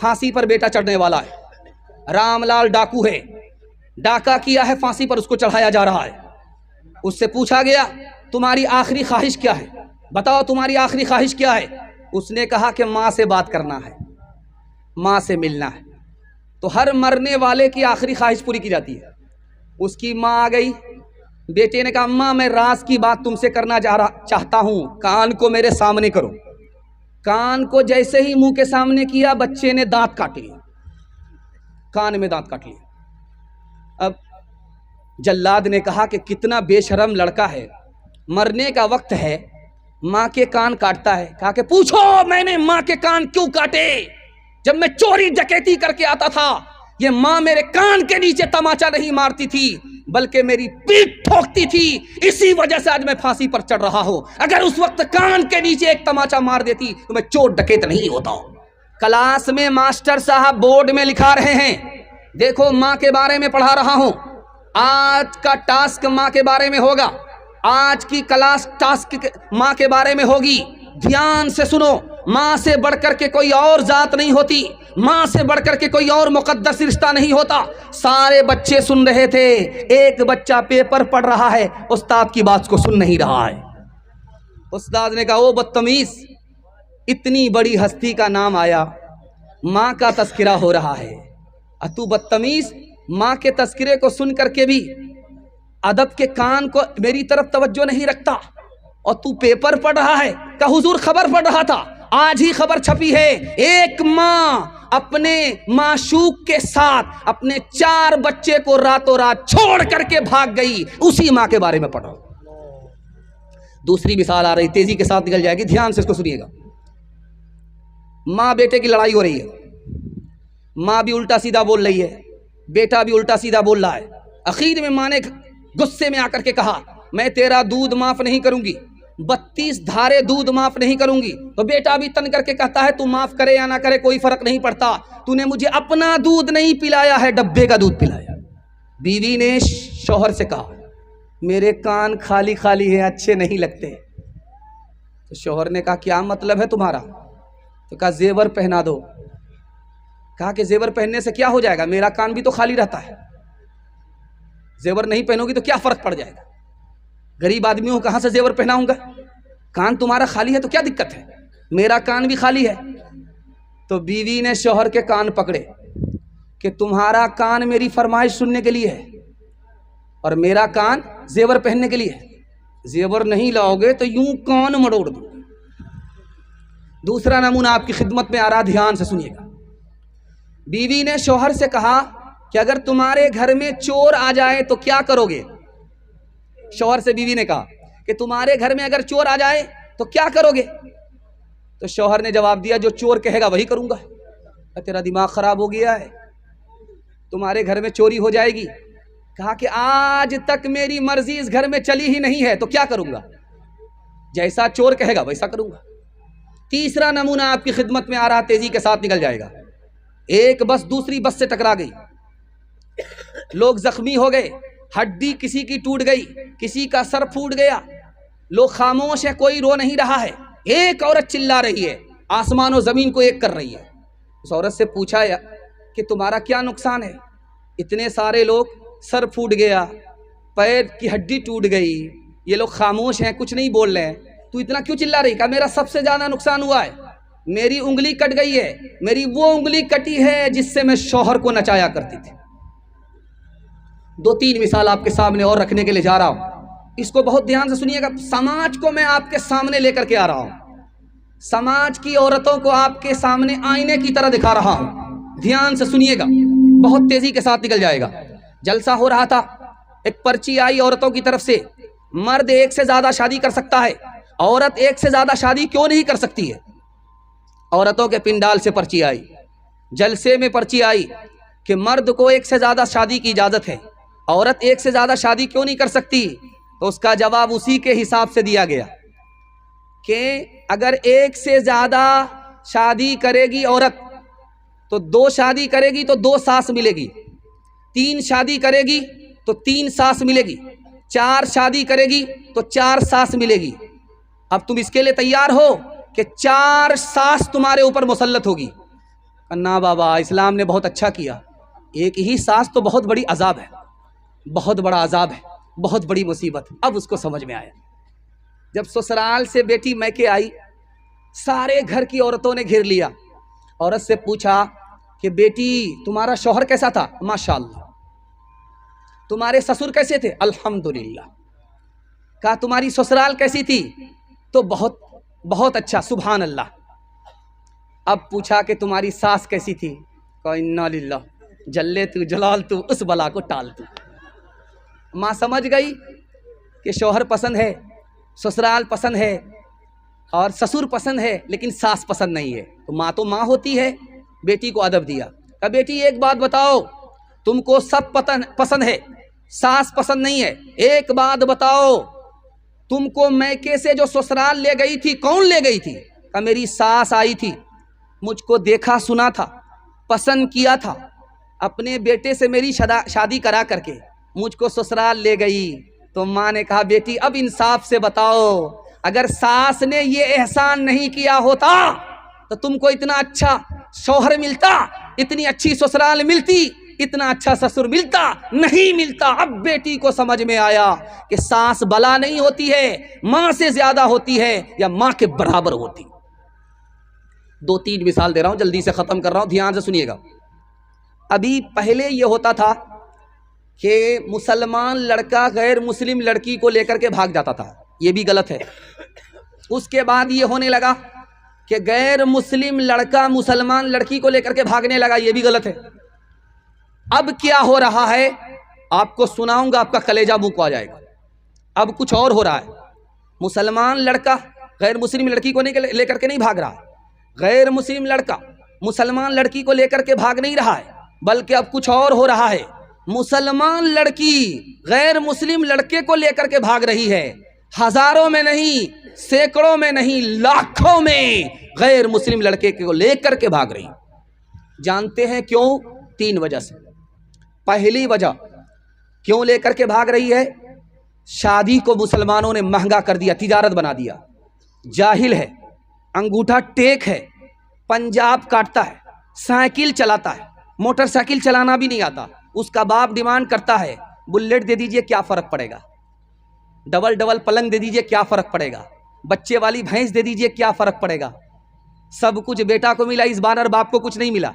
پھانسی پر بیٹا چڑھنے والا ہے، رام لال ڈاکو ہے، ڈاکہ کیا ہے، پھانسی پر اس کو چڑھایا جا رہا ہے۔ اس سے پوچھا گیا تمہاری آخری خواہش کیا ہے، بتاؤ تمہاری آخری خواہش کیا ہے؟ اس نے کہا کہ ماں سے بات کرنا ہے، ماں سے ملنا ہے۔ تو ہر مرنے والے کی آخری خواہش پوری کی جاتی ہے۔ اس کی ماں آ گئی، بیٹے نے کہا اماں میں راز کی بات تم سے کرنا چاہتا ہوں، کان کو میرے سامنے کرو۔ کان کو جیسے ہی منہ کے سامنے کیا، بچے نے دانت کاٹ لیا، کان میں دانت کاٹ لیا۔ اب جلاد نے کہا کہ کتنا بے شرم لڑکا ہے، مرنے کا وقت ہے ماں کے کان کاٹتا ہے۔ کہا کہ پوچھو میں نے ماں کے کان کیوں کاٹے؟ جب میں چوری ڈکیتی کر کے آتا تھا یہ ماں میرے کان کے نیچے تماچا نہیں مارتی تھی بلکہ میری پیٹھ ٹھوکتی تھی، اسی وجہ سے آج میں پھانسی پر چڑھ رہا ہوں۔ اگر اس وقت کان کے نیچے ایک تماچا مار دیتی تو میں چور ڈکیت نہیں ہوتا ہوں۔ کلاس میں ماسٹر صاحب بورڈ میں لکھا رہے ہیں، دیکھو ماں کے بارے میں پڑھا رہا ہوں، آج کا ٹاسک ماں کے بارے میں ہوگا، آج کی کلاس ٹاسک ماں کے بارے میں ہوگی، دھیان سے سنو۔ ماں سے بڑھ کر کے کوئی اور ذات نہیں ہوتی، ماں سے بڑھ کر کے کوئی اور مقدس رشتہ نہیں ہوتا۔ سارے بچے سن رہے تھے، ایک بچہ پیپر پڑھ رہا ہے، استاد کی بات کو سن نہیں رہا ہے۔ استاد نے کہا او بدتمیز، اتنی بڑی ہستی کا نام آیا، ماں کا تذکرہ ہو رہا ہے، تو بدتمیز ماں کے تذکرے کو سن کر کے بھی ادب کے کان کو میری طرف توجہ نہیں رکھتا، اور تو پیپر پڑھ رہا ہے۔ کہ حضور خبر پڑھ رہا تھا، آج ہی خبر چھپی ہے، ایک ماں اپنے معشوق کے ساتھ اپنے 4 بچے کو راتوں رات چھوڑ کر کے بھاگ گئی، اسی ماں کے بارے میں پڑھو۔ دوسری مثال آ رہی، تیزی کے ساتھ نکل جائے گی، دھیان سے اس کو سنیے گا۔ ماں بیٹے کی لڑائی ہو رہی ہے، ماں بھی الٹا سیدھا بول رہی ہے، بیٹا بھی الٹا سیدھا بول رہا ہے۔ اخیر میں ماں نے غصے میں آ کر کے کہا میں تیرا دودھ معاف نہیں کروں گی، 32 دھارے دودھ معاف نہیں کروں گی۔ تو بیٹا بھی تن کر کے کہتا ہے تو معاف کرے یا نہ کرے کوئی فرق نہیں پڑتا، تو نے مجھے اپنا دودھ نہیں پلایا ہے، ڈبے کا دودھ پلایا۔ بیوی نے شوہر سے کہا میرے کان خالی خالی ہیں، اچھے نہیں لگتے۔ تو شوہر نے کہا کیا مطلب ہے تمہارا؟ تو کہا زیور پہنا دو۔ کہا کہ زیور پہننے سے کیا ہو جائے گا، میرا کان بھی تو خالی رہتا ہے، زیور نہیں پہنو گی تو کیا فرق پڑ جائے گا، غریب آدمی ہوں کہاں سے زیور پہناؤں گا، کان تمہارا خالی ہے تو کیا دقت ہے، میرا کان بھی خالی ہے۔ تو بیوی نے شوہر کے کان پکڑے کہ تمہارا کان میری فرمائش سننے کے لیے ہے اور میرا کان زیور پہننے کے لیے ہے، زیور نہیں لاؤ گے تو یوں کان مڑوڑ دو۔ دوسرا نمونہ آپ کی خدمت میں آ رہا، دھیان سے سنیے گا۔ بیوی نے شوہر سے کہا کہ اگر تمہارے گھر میں چور آ جائے تو کیا کرو گے؟ شوہر سے بیوی نے کہا کہ تمہارے گھر میں اگر چور آ جائے تو کیا کرو گے؟ تو شوہر نے جواب دیا جو چور کہے گا وہی کروں گا۔ تیرا دماغ خراب ہو گیا ہے، تمہارے گھر میں چوری ہو جائے گی، کہا کہ آج تک میری مرضی اس گھر میں چلی ہی نہیں ہے تو کیا کروں گا، جیسا چور کہے گا ویسا کروں گا۔ تیسرا نمونہ آپ کی خدمت میں آ رہا، تیزی کے ساتھ نکل جائے گا۔ ایک بس دوسری بس سے ٹکرا گئی، لوگ زخمی ہو گئے، ہڈی کسی کی ٹوٹ گئی، کسی کا سر پھوٹ گیا، لوگ خاموش ہیں، کوئی رو نہیں رہا ہے، ایک عورت چلا رہی ہے، آسمان و زمین کو ایک کر رہی ہے۔ اس عورت سے پوچھا کہ تمہارا کیا نقصان ہے؟ اتنے سارے لوگ، سر پھوٹ گیا، پیر کی ہڈی ٹوٹ گئی، یہ لوگ خاموش ہیں، کچھ نہیں بول رہے ہیں، تو اتنا کیوں چلا رہی؟ کہا میرا سب سے زیادہ نقصان ہوا ہے، میری انگلی کٹ گئی ہے، میری وہ انگلی کٹی ہے جس سے میں شوہر کو نچایا کرتی تھی۔ 2-3 مثال آپ کے سامنے اور رکھنے کے لیے جا رہا ہوں، اس کو بہت دھیان سے سنیے گا۔ سماج کو میں آپ کے سامنے لے کر کے آ رہا ہوں، سماج کی عورتوں کو آپ کے سامنے آئینے کی طرح دکھا رہا ہوں، دھیان سے سنیے گا، بہت تیزی کے ساتھ نکل جائے گا۔ جلسہ ہو رہا تھا، ایک پرچی آئی عورتوں کی طرف سے، مرد ایک سے زیادہ شادی کر سکتا ہے، عورت ایک سے زیادہ شادی کیوں نہیں کر سکتی ہے؟ عورتوں کے پنڈال سے پرچی آئی، جلسے میں پرچی آئی کہ مرد کو ایک سے زیادہ شادی کی اجازت ہے، عورت ایک سے زیادہ شادی کیوں نہیں کر سکتی؟ تو اس کا جواب اسی کے حساب سے دیا گیا کہ اگر ایک سے زیادہ شادی کرے گی عورت تو 2 شادی کرے گی تو 2 ساس ملے گی، 3 شادی کرے گی تو 3 ساس ملے گی، 4 شادی کرے گی تو 4 ساس ملے گی۔ اب تم اس کے لیے تیار ہو کہ 4 ساس تمہارے اوپر مسلط ہوگی؟ نا بابا اسلام نے بہت اچھا کیا، ایک ہی ساس تو بہت بڑی عذاب ہے، بہت بڑا عذاب ہے، بہت بڑی مصیبت۔ اب اس کو سمجھ میں آیا، جب سسرال سے بیٹی میکے آئی، سارے گھر کی عورتوں نے گھیر لیا، عورت سے پوچھا کہ بیٹی تمہارا شوہر کیسا تھا؟ ماشاءاللہ۔ تمہارے سسر کیسے تھے؟ الحمدللہ۔ کہا تمہاری سسرال کیسی تھی؟ تو بہت بہت اچھا، سبحان اللہ۔ اب پوچھا کہ تمہاری ساس کیسی تھی؟ کہا انا للہ، جلے تو جلال تو، اس بلا کو ٹال تو۔ ماں سمجھ گئی کہ شوہر پسند ہے، سسرال پسند ہے اور سسر پسند ہے، لیکن ساس پسند نہیں ہے۔ تو ماں ہوتی ہے، بیٹی کو ادب دیا۔ کہا بیٹی ایک بات بتاؤ، تم کو سب پسند ہے، ساس پسند نہیں ہے، ایک بات بتاؤ، تم کو میکے سے جو سسرال لے گئی تھی کون لے گئی تھی؟ کہا میری ساس آئی تھی، مجھ کو دیکھا سنا تھا، پسند کیا تھا، اپنے بیٹے سے میری شادی کرا کر کے مجھ کو سسرال لے گئی۔ تو ماں نے کہا بیٹی اب انصاف سے بتاؤ، اگر ساس نے یہ احسان نہیں کیا ہوتا تو تم کو اتنا اچھا شوہر ملتا، اتنی اچھی سسرال ملتی، اتنا اچھا سسر ملتا؟ نہیں ملتا۔ اب بیٹی کو سمجھ میں آیا کہ ساس بلا نہیں ہوتی ہے، ماں سے زیادہ ہوتی ہے یا ماں کے برابر ہوتی۔ دو تین مثال دے رہا ہوں، جلدی سے ختم کر رہا ہوں، دھیان سے سنیے گا۔ ابھی پہلے یہ ہوتا تھا کہ مسلمان لڑکا غیر مسلم لڑکی کو لے کر کے بھاگ جاتا تھا، یہ بھی غلط ہے۔ اس کے بعد یہ ہونے لگا کہ غیر مسلم لڑکا مسلمان لڑکی کو لے کر کے بھاگنے لگا، یہ بھی غلط ہے۔ اب کیا ہو رہا ہے آپ کو سناؤں گا، آپ کا کلیجہ منہ کو آ جائے گا۔ اب کچھ اور ہو رہا ہے، مسلمان لڑکا غیر مسلم لڑکی کو لے کر کے نہیں بھاگ رہا، غیر مسلم لڑکا مسلمان لڑکی کو لے کر کے بھاگ نہیں رہا ہے، بلکہ اب کچھ اور ہو رہا ہے، مسلمان لڑکی غیر مسلم لڑکے کو لے کر کے بھاگ رہی ہے، ہزاروں میں نہیں، سینکڑوں میں نہیں، لاکھوں میں غیر مسلم لڑکے کو لے کر کے بھاگ رہی۔ جانتے ہیں کیوں؟ تین وجہ سے۔ پہلی وجہ کیوں لے کر کے بھاگ رہی ہے؟ شادی کو مسلمانوں نے مہنگا کر دیا، تجارت بنا دیا۔ جاہل ہے، انگوٹھا ٹیک ہے، پنجاب کاٹتا ہے، سائیکل چلاتا ہے، موٹر سائیکل چلانا بھی نہیں آتا، اس کا باپ ڈیمانڈ کرتا ہے بلیٹ دے دیجئے، کیا فرق پڑے گا؟ ڈبل پلنگ دے دیجئے، کیا فرق پڑے گا؟ بچے والی بھینس دے دیجئے، کیا فرق پڑے گا؟ سب کچھ بیٹا کو ملا، اس بار اور باپ کو کچھ نہیں ملا،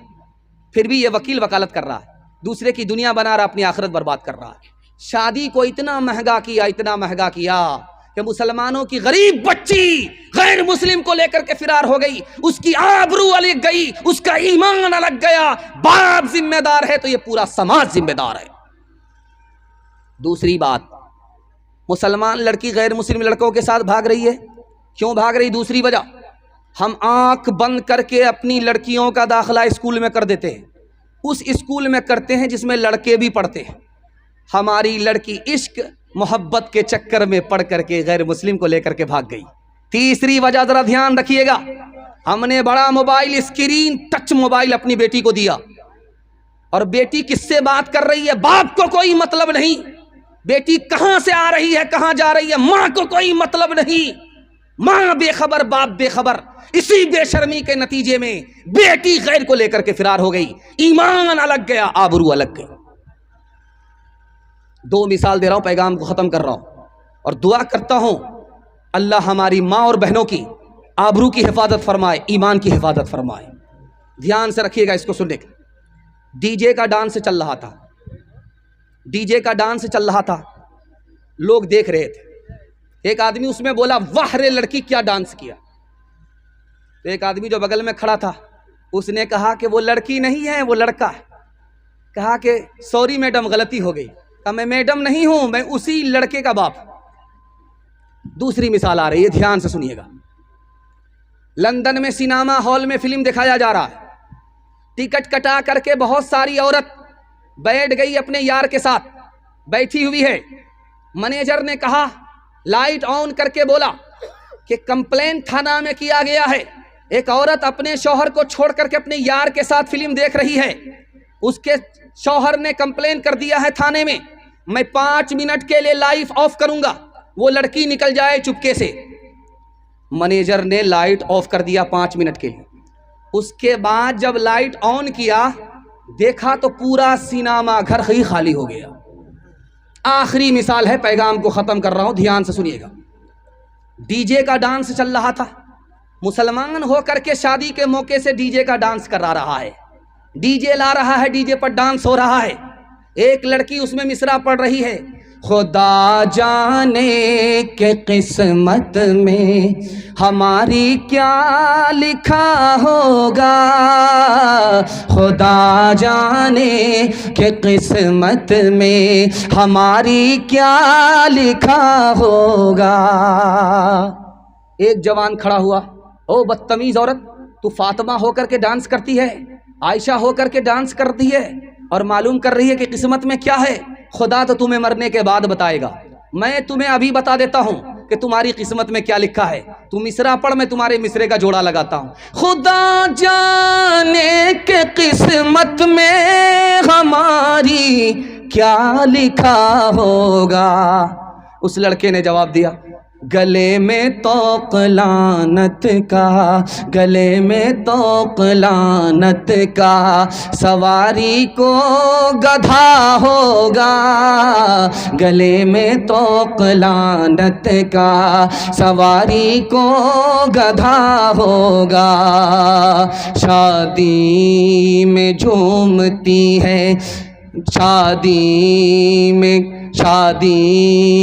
پھر بھی یہ وکیل وکالت کر رہا ہے، دوسرے کی دنیا بنا رہا، اپنی آخرت برباد کر رہا ہے۔ شادی کو اتنا مہنگا کیا، اتنا مہنگا کیا کہ مسلمانوں کی غریب بچی غیر مسلم کو لے کر کے فرار ہو گئی، اس کی آبرو الگ گئی، اس کا ایمان الگ گیا۔ باپ ذمہ دار ہے تو یہ پورا سماج ذمہ دار ہے۔ دوسری بات، مسلمان لڑکی غیر مسلم لڑکوں کے ساتھ بھاگ رہی ہے، کیوں بھاگ رہی؟ دوسری وجہ، ہم آنکھ بند کر کے اپنی لڑکیوں کا داخلہ اسکول میں کر دیتے ہیں، اس اسکول میں کرتے ہیں جس میں لڑکے بھی پڑھتے ہیں۔ ہماری لڑکی عشق محبت کے چکر میں پڑھ کر کے غیر مسلم کو لے کر کے بھاگ گئی۔ تیسری وجہ ذرا دھیان رکھیے گا، ہم نے بڑا موبائل، اسکرین ٹچ موبائل اپنی بیٹی کو دیا، اور بیٹی کس سے بات کر رہی ہے باپ کو کوئی مطلب نہیں، بیٹی کہاں سے آ رہی ہے کہاں جا رہی ہے ماں کو کوئی مطلب نہیں، ماں بے خبر باپ بے خبر۔ اسی بے شرمی کے نتیجے میں بیٹی غیر کو لے کر کے فرار ہو گئی، ایمان الگ گیا، آبرو الگ گئی۔ دو مثال دے رہا ہوں، پیغام کو ختم کر رہا ہوں، اور دعا کرتا ہوں اللہ ہماری ماں اور بہنوں کی آبرو کی حفاظت فرمائے، ایمان کی حفاظت فرمائے۔ دھیان سے رکھیے گا اس کو سننے کا۔ ڈی جے کا ڈانس چل رہا تھا، ڈی جے کا ڈانس چل رہا تھا، لوگ دیکھ رہے تھے۔ ایک آدمی اس میں بولا واہ رے لڑکی کیا ڈانس کیا، تو ایک آدمی جو بغل میں کھڑا تھا اس نے کہا کہ وہ لڑکی نہیں ہے وہ لڑکا ہے۔ کہا کہ سوری میڈم غلطی ہو گئی۔ کہا میں میڈم نہیں ہوں، میں اسی لڑکے کا باپ۔ دوسری مثال آ رہی ہے، دھیان سے سنیے گا۔ لندن میں سینما ہال میں فلم دکھایا جا رہا ہے، ٹکٹ کٹا کر کے بہت ساری عورت بیٹھ گئی اپنے یار کے ساتھ، بیٹھی ہوئی ہے۔ مینیجر نے کہا، لائٹ آن کر کے بولا کہ کمپلین تھانہ میں کیا گیا ہے، ایک عورت اپنے شوہر کو چھوڑ کر کے اپنے یار کے ساتھ فلم دیکھ رہی ہے، اس کے شوہر نے کمپلین کر دیا ہے تھانے میں، میں 5 منٹ کے لیے لائٹ آف کروں گا، وہ لڑکی نکل جائے چپکے سے۔ مینیجر نے لائٹ آف کر دیا 5 منٹ کے لیے، اس کے بعد جب لائٹ آن کیا دیکھا تو پورا سینما گھر ہی خالی ہو گیا۔ آخری مثال ہے، پیغام کو ختم کر رہا ہوں، دھیان سے سنیے گا۔ ڈی جے کا ڈانس چل رہا تھا، مسلمان ہو کر کے شادی کے موقع سے ڈی جے کا ڈانس کرا رہا ہے، ڈی جے لا رہا ہے، ڈی جے پر ڈانس ہو رہا ہے۔ ایک لڑکی اس میں مصرع پڑھ رہی ہے، خدا جانے کہ قسمت میں ہماری کیا لکھا ہوگا، خدا جانے کہ قسمت میں ہماری کیا لکھا ہوگا۔ ایک جوان کھڑا ہوا، او بدتمیز عورت، تو فاطمہ ہو کر کے ڈانس کرتی ہے، عائشہ ہو کر کے ڈانس کرتی ہے اور معلوم کر رہی ہے کہ قسمت میں کیا ہے؟ خدا تو تمہیں مرنے کے بعد بتائے گا، میں تمہیں ابھی بتا دیتا ہوں کہ تمہاری قسمت میں کیا لکھا ہے۔ تم مصرع پڑھ، میں تمہارے مصرے کا جوڑا لگاتا ہوں۔ خدا جانے کہ قسمت میں ہماری کیا لکھا ہوگا۔ اس لڑکے نے جواب دیا، گلے میں طوق لعنت کا، گلے میں طوق لعنت کا، سواری کو گدھا ہوگا، گلے میں طوق لعنت کا، سواری کو گدھا ہوگا۔ شادی میں جھومتی ہے، شادی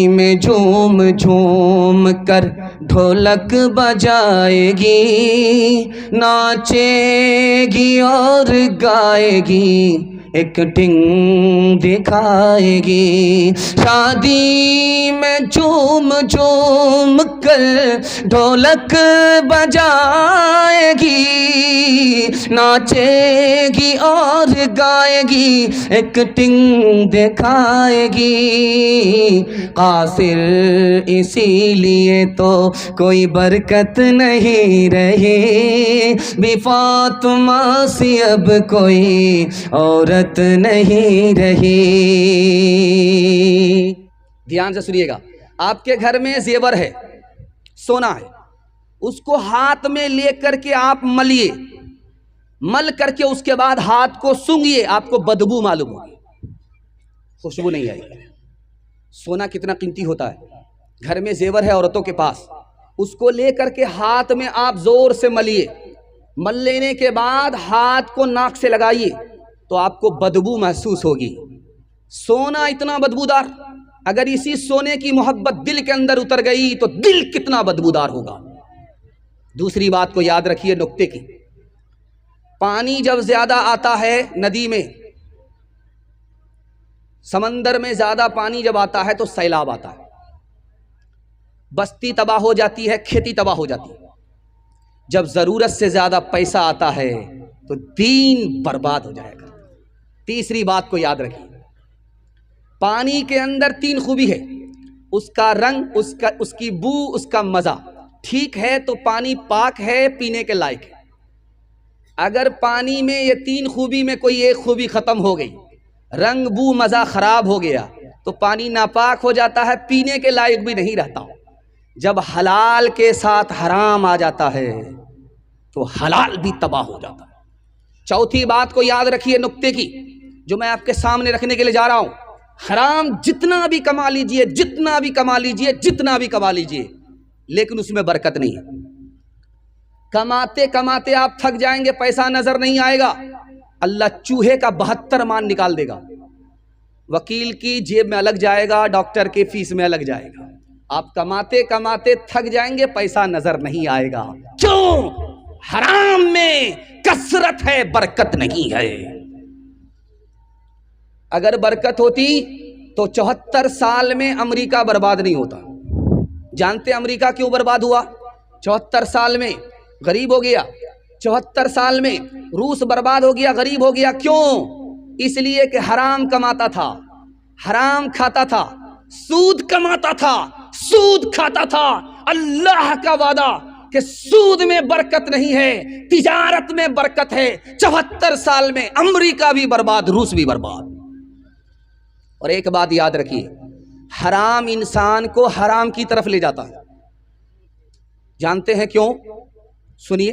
میں جھوم جھوم کر ڈھولک بجائے گی، ناچے گی اور گائے گی، ایک ٹنگ دکھائے گی۔ شادی میں جھوم جھوم کر ڈھولک بجائے گی، ناچے گی اور گائے گی، ایک ٹنگ دکھائے گی۔ قاصر اسی لیے تو کوئی برکت نہیں رہی، بی فاطمہ سی اب کوئی عورت نہیں رہی۔ دھیان سے سنیے گا، آپ کے گھر میں زیور ہے، سونا ہے، اس کو ہاتھ میں لے کر کے آپ ملیے، مل کر کے اس کے بعد ہاتھ کو سونگھیے، آپ کو بدبو معلوم ہوگی، خوشبو نہیں آئے گی۔ سونا کتنا قیمتی ہوتا ہے، گھر میں زیور ہے عورتوں کے پاس، اس کو لے کر کے ہاتھ میں آپ زور سے ملیے، مل لینے کے بعد ہاتھ کو ناک سے لگائیے تو آپ کو بدبو محسوس ہوگی۔ سونا اتنا بدبودار، اگر اسی سونے کی محبت دل کے اندر اتر گئی تو دل کتنا بدبودار ہوگا۔ دوسری بات کو یاد رکھیے نکتے کی، پانی جب زیادہ آتا ہے ندی میں، سمندر میں زیادہ پانی جب آتا ہے تو سیلاب آتا ہے، بستی تباہ ہو جاتی ہے، کھیتی تباہ ہو جاتی ہے۔ جب ضرورت سے زیادہ پیسہ آتا ہے تو دین برباد ہو جائے گا۔ تیسری بات کو یاد رکھیے، پانی کے اندر 3 خوبی ہے، اس کا رنگ، اس کی بو، اس کا مزہ۔ ٹھیک ہے تو پانی پاک ہے، پینے کے لائق ہے۔ اگر پانی میں یہ 3 خوبی میں کوئی ایک خوبی ختم ہو گئی، رنگ، بو، مزہ خراب ہو گیا تو پانی ناپاک ہو جاتا ہے، پینے کے لائق بھی نہیں رہتا۔ جب حلال کے ساتھ حرام آ جاتا ہے تو حلال بھی تباہ ہو جاتا ہے۔ چوتھی بات کو یاد رکھیے نکتے کی، جو میں آپ کے سامنے رکھنے کے لیے جا رہا ہوں، حرام جتنا بھی کما لیجئے، جتنا بھی کما لیجئے، جتنا بھی کما لیجئے، لیکن اس میں برکت نہیں ہے۔ کماتے کماتے آپ تھک جائیں گے، پیسہ نظر نہیں آئے گا، اللہ چوہے کا 72 مان نکال دے گا، وکیل کی جیب میں الگ جائے گا، ڈاکٹر کی فیس میں الگ جائے گا۔ آپ کماتے کماتے تھک جائیں گے، پیسہ نظر نہیں آئے گا۔ کیوں؟ حرام میں کثرت ہے، برکت نہیں ہے۔ اگر برکت ہوتی تو 74 سال میں امریکہ برباد نہیں ہوتا۔ جانتے امریکہ کیوں برباد ہوا؟ 74 سال میں غریب ہو گیا، 74 سال میں روس برباد ہو گیا، غریب ہو گیا۔ کیوں؟ اس لیے کہ حرام کماتا تھا، حرام کھاتا تھا، سود کماتا تھا، سود کھاتا تھا۔ اللہ کا وعدہ کہ سود میں برکت نہیں ہے، تجارت میں برکت ہے۔ 74 سال میں امریکہ بھی برباد، روس بھی برباد۔ اور ایک بات یاد رکھیے، حرام انسان کو حرام کی طرف لے جاتا ہے۔ جانتے ہیں کیوں؟ سنیے،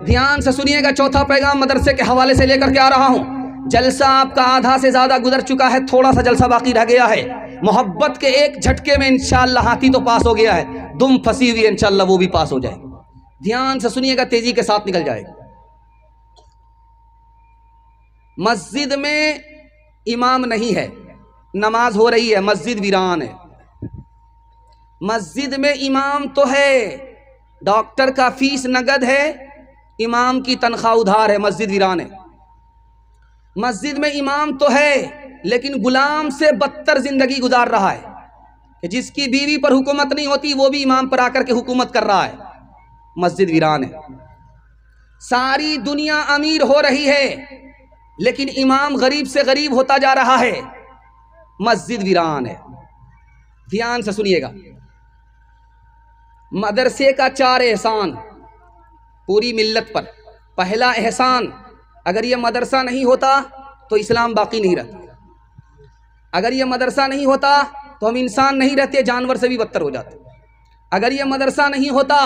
دھیان سے سنیے گا، چوتھا پیغام مدرسے کے حوالے سے لے کر کے آ رہا ہوں۔ جلسہ آپ کا آدھا سے زیادہ گزر چکا ہے، تھوڑا سا جلسہ باقی رہ گیا ہے۔ محبت کے ایک جھٹکے میں انشاءاللہ ہاتھی تو پاس ہو گیا ہے، دم پھنسی ہوئی ہے، انشاءاللہ وہ بھی پاس ہو جائے گی۔ دھیان سے سنیے گا، تیزی کے ساتھ نکل جائے گا۔ مسجد میں امام نہیں ہے، نماز ہو رہی ہے، مسجد ویران ہے۔ مسجد میں امام تو ہے، ڈاکٹر کا فیس نقد ہے، امام کی تنخواہ ادھار ہے، مسجد ویران ہے۔ مسجد میں امام تو ہے لیکن غلام سے بدتر زندگی گزار رہا ہے، کہ جس کی بیوی پر حکومت نہیں ہوتی وہ بھی امام پر آ کر کے حکومت کر رہا ہے، مسجد ویران ہے۔ ساری دنیا امیر ہو رہی ہے لیکن امام غریب سے غریب ہوتا جا رہا ہے، مسجد ویران ہے۔ دھیان سے سنیے گا، مدرسے کا 4 احسان پوری ملت پر۔ پہلا احسان، اگر یہ مدرسہ نہیں ہوتا تو اسلام باقی نہیں رہتا، اگر یہ مدرسہ نہیں ہوتا تو ہم انسان نہیں رہتے، جانور سے بھی بدتر ہو جاتے، اگر یہ مدرسہ نہیں ہوتا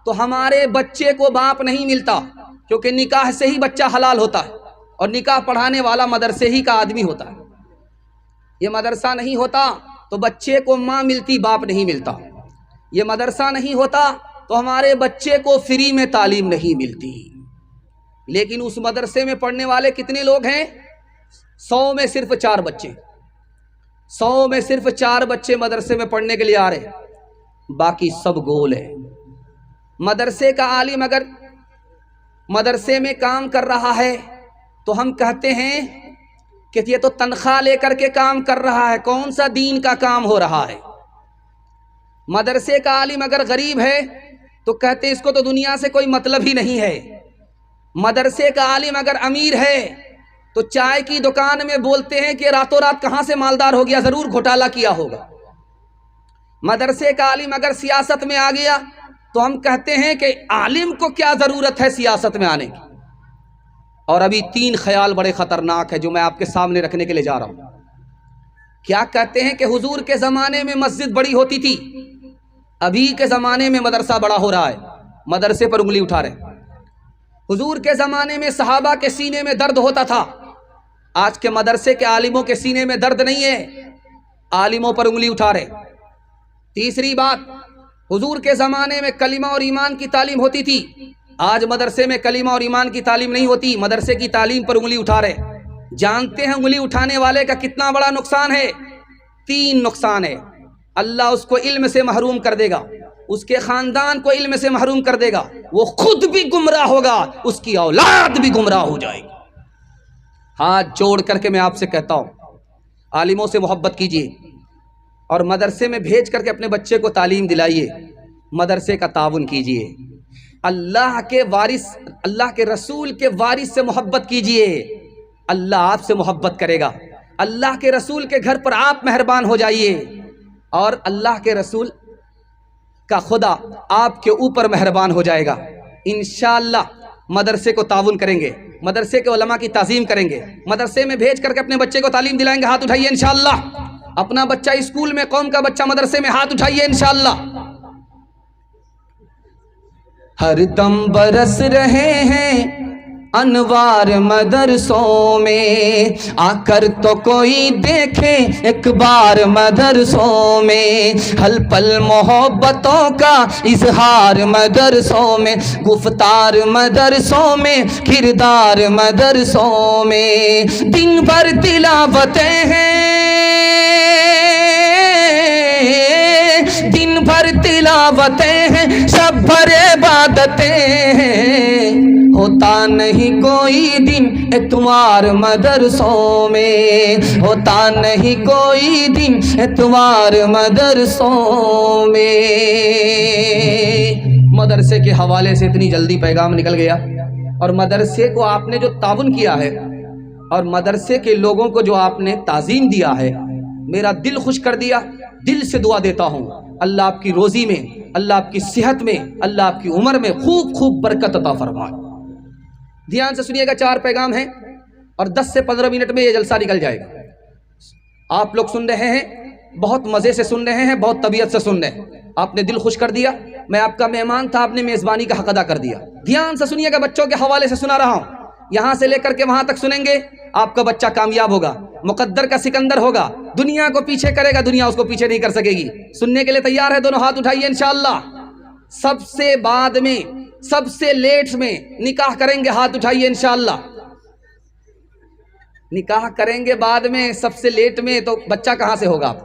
تو ہمارے بچے کو باپ نہیں ملتا، کیونکہ نکاح سے ہی بچہ حلال ہوتا ہے، اور نکاح پڑھانے والا مدرسے ہی کا آدمی ہوتا ہے۔ یہ مدرسہ نہیں ہوتا تو بچے کو ماں ملتی، باپ نہیں ملتا۔ یہ مدرسہ نہیں ہوتا تو ہمارے بچے کو فری میں تعلیم نہیں ملتی۔ لیکن اس مدرسے میں پڑھنے والے کتنے لوگ ہیں؟ 100 میں صرف 4 بچے، 100 میں صرف 4 بچے مدرسے میں پڑھنے کے لیے آ رہے ہیں، باقی سب گول ہے۔ مدرسے کا عالم اگر مدرسے میں کام کر رہا ہے تو ہم کہتے ہیں کہ یہ تو تنخواہ لے کر کے کام کر رہا ہے، کون سا دین کا کام ہو رہا ہے۔ مدرسے کا عالم اگر غریب ہے تو کہتے ہیں اس کو تو دنیا سے کوئی مطلب ہی نہیں ہے۔ مدرسے کا عالم اگر امیر ہے تو چائے کی دکان میں بولتے ہیں کہ راتوں رات کہاں سے مالدار ہو گیا، ضرور گھوٹالہ کیا ہوگا۔ مدرسے کا عالم اگر سیاست میں آ گیا تو ہم کہتے ہیں کہ عالم کو کیا ضرورت ہے سیاست میں آنے کی۔ اور ابھی 3 خیال بڑے خطرناک ہے جو میں آپ کے سامنے رکھنے کے لیے جا رہا ہوں۔ کیا کہتے ہیں کہ حضور کے زمانے میں مسجد بڑی ہوتی تھی، ابھی کے زمانے میں مدرسہ بڑا ہو رہا ہے، مدرسے پر انگلی اٹھا رہے۔ حضور کے زمانے میں صحابہ کے سینے میں درد ہوتا تھا، آج کے مدرسے کے عالموں کے سینے میں درد نہیں ہے، عالموں پر انگلی اٹھا رہے۔ تیسری بات، حضور کے زمانے میں کلمہ اور ایمان کی تعلیم ہوتی تھی، آج مدرسے میں کلمہ اور ایمان کی تعلیم نہیں ہوتی، مدرسے کی تعلیم پر انگلی اٹھا رہے۔ جانتے ہیں انگلی اٹھانے والے کا کتنا بڑا نقصان ہے؟ 3 نقصان ہے۔ اللہ اس کو علم سے محروم کر دے گا، اس کے خاندان کو علم سے محروم کر دے گا، وہ خود بھی گمراہ ہوگا، اس کی اولاد بھی گمراہ ہو جائے گی۔ ہاتھ جوڑ کر کے میں آپ سے کہتا ہوں، عالموں سے محبت کیجیے اور مدرسے میں بھیج کر کے اپنے بچے کو تعلیم دلائیے، مدرسے کا تعاون کیجیے۔ اللہ کے وارث، اللہ کے رسول کے وارث سے محبت کیجیے، اللہ آپ سے محبت کرے گا۔ اللہ کے رسول کے گھر پر آپ مہربان ہو جائیے اور اللہ کے رسول کا خدا آپ کے اوپر مہربان ہو جائے گا۔ انشاءاللہ مدرسے کو تعاون کریں گے، مدرسے کے علماء کی تعظیم کریں گے، مدرسے میں بھیج کر کے اپنے بچے کو تعلیم دلائیں گے۔ ہاتھ اٹھائیے انشاءاللہ، اپنا بچہ اسکول میں، قوم کا بچہ مدرسے میں، ہاتھ اٹھائیے انشاءاللہ۔ ہر دم برس رہے ہیں انوار مدرسوں میں، آ کر تو کوئی دیکھے ایک بار مدرسوں میں، ہل پل محبتوں کا اظہار مدرسوں میں، گفتار مدرسوں میں، کردار مدرسوں میں، دن بھر تلاوتیں ہیں، دن بھر تلاوتیں ہیں، شب بھر عبادتیں ہیں، ہوتا نہیں کوئی دن اتوار مدرسوں میں، ہوتا نہیں کوئی دن اتوار مدرسوں میں۔ مدرسے کے حوالے سے اتنی جلدی پیغام نکل گیا، اور مدرسے کو آپ نے جو تعاون کیا ہے اور مدرسے کے لوگوں کو جو آپ نے تعظیم دیا ہے، میرا دل خوش کر دیا۔ دل سے دعا دیتا ہوں اللہ آپ کی روزی میں، اللہ آپ کی صحت میں، اللہ آپ کی عمر میں خوب خوب برکت عطا فرمائے۔ دھیان سے سنیے گا، 4 پیغام ہیں اور 10 سے 15 منٹ میں یہ جلسہ نکل جائے گا۔ آپ لوگ سن رہے ہیں، بہت مزے سے سن رہے ہیں، بہت طبیعت سے سن رہے ہیں۔ آپ نے دل خوش کر دیا، میں آپ کا مہمان تھا، آپ نے میزبانی کا حق ادا کر دیا۔ دھیان سے سنیے گا، بچوں کے حوالے سے سنا رہا ہوں، یہاں سے لے کر کے وہاں تک سنیں گے، آپ کا بچہ کامیاب ہوگا، مقدر کا سکندر ہوگا، دنیا کو پیچھے کرے گا، دنیا اس کو پیچھے نہیں کر سکے گی۔ سننے کے لیے تیار ہے؟ دونوں ہاتھ اٹھائیے انشاءاللہ۔ سب سے بعد میں، سب سے لیٹ میں نکاح کریں گے، ہاتھ اٹھائیے انشاءاللہ۔ نکاح کریں گے بعد میں، سب سے لیٹ میں، تو بچہ کہاں سے ہوگا آپ؟